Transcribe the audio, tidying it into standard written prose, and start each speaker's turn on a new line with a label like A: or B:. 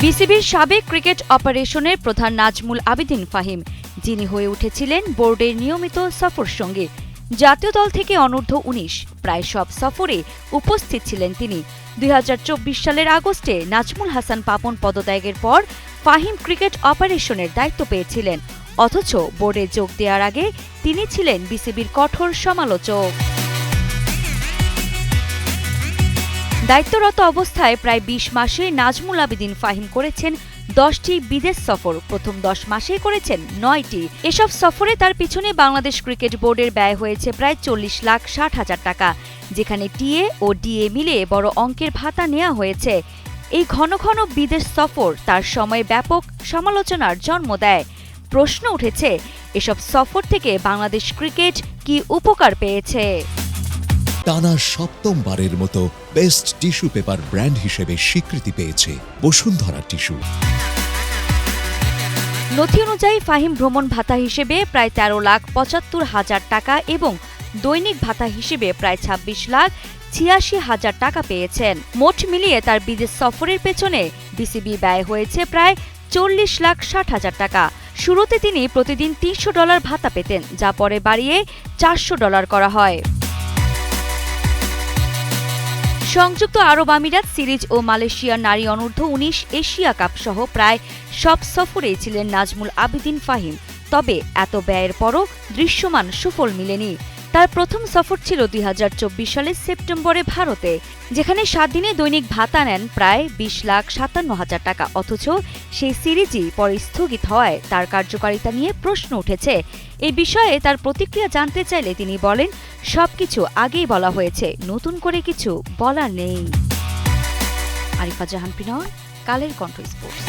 A: বিসিবির সাবেক ক্রিকেট অপারেশনের প্রধান নাজমুল আবেদীন ফাহিম, যিনি হয়ে উঠেছিলেন বোর্ডের নিয়মিত সফর সঙ্গী। জাতীয় দল থেকে অনূর্ধ্ব-19 প্রায় সব সফরে উপস্থিত ছিলেন তিনি। 2024 সালের আগস্টে নাজমুল হাসান পাপন পদত্যাগের পর ফাহিম ক্রিকেট অপারেশনের দায়িত্ব পেয়েছিলেন। অথচ বোর্ডে যোগ দেওয়ার আগে তিনি ছিলেন বিসিবির কঠোর সমালোচক। দায়িত্বরত অবস্থায় প্রায় 20 মাসে নাজমুল আবেদীন ফাহিম করেছেন 10টি বিদেশ সফর। প্রথম 10 মাসেই করেছেন 9টি। এসব সফরে তার পিছনে বাংলাদেশ ক্রিকেট বোর্ডের ব্যয় হয়েছে প্রায় 40,60,000 টাকা, যেখানে টিএ ও ডিএ মিলিয়ে বড় অঙ্কের ভাতা নেওয়া হয়েছে। এই ঘন ঘন বিদেশ সফর তার সময়ে ব্যাপক সমালোচনার জন্ম দেয়। প্রশ্ন উঠেছে, এসব সফর থেকে বাংলাদেশ ক্রিকেট কি উপকার পেয়েছে?
B: টানা সপ্তমবারের মতো বেস্ট টিস্যু পেপার ব্র্যান্ড হিসেবে স্বীকৃতি পেয়েছে বসুন্ধরা টিস্যু।
A: নথি অনুযায়ী ফাহিম ভ্রমণ ভাতা হিসেবে প্রায় 13,75,000 টাকা এবং দৈনিক ভাতা হিসেবে প্রায় 26,86,000 টাকা পেয়েছেন। মোট মিলিয়ে তার বিদেশ সফরের পেছনে বিসিবি ব্যয় হয়েছে প্রায় 40,60,000 টাকা। শুরুতে তিনি প্রতিদিন $300 ভাতা পেতেন, যা পরে বাড়িয়ে $400 করা হয়। সংযুক্ত আরব আমিরাত সিরিজ ও মালয়েশিয়ার নারী অনূর্ধ্ব-19 এশিয়া কাপ সহ প্রায় সব সফরেই ছিলেন নাজমুল আবেদীন ফাহিম। তবে এত ব্যয়ের পরও দৃশ্যমান সুফল মিলেনি। তার প্রথম সফর ছিল 2024 সালের সেপ্টেম্বরে ভারতে, যেখানে 7 দিনে দৈনিক ভাতা নেন প্রায় 20,57,000 টাকা। অথচ সেই সিরিজই পরে স্থগিত হওয়ায় তার কার্যকারিতা নিয়ে প্রশ্ন উঠেছে। এই বিষয়ে তার প্রতিক্রিয়া জানতে চাইলে তিনি বলেন, সবকিছু আগেই বলা হয়েছে, নতুন করে কিছু বলার নেই। আরিফা জাহান পিনয়, কালের কণ্ঠ স্পোর্টস।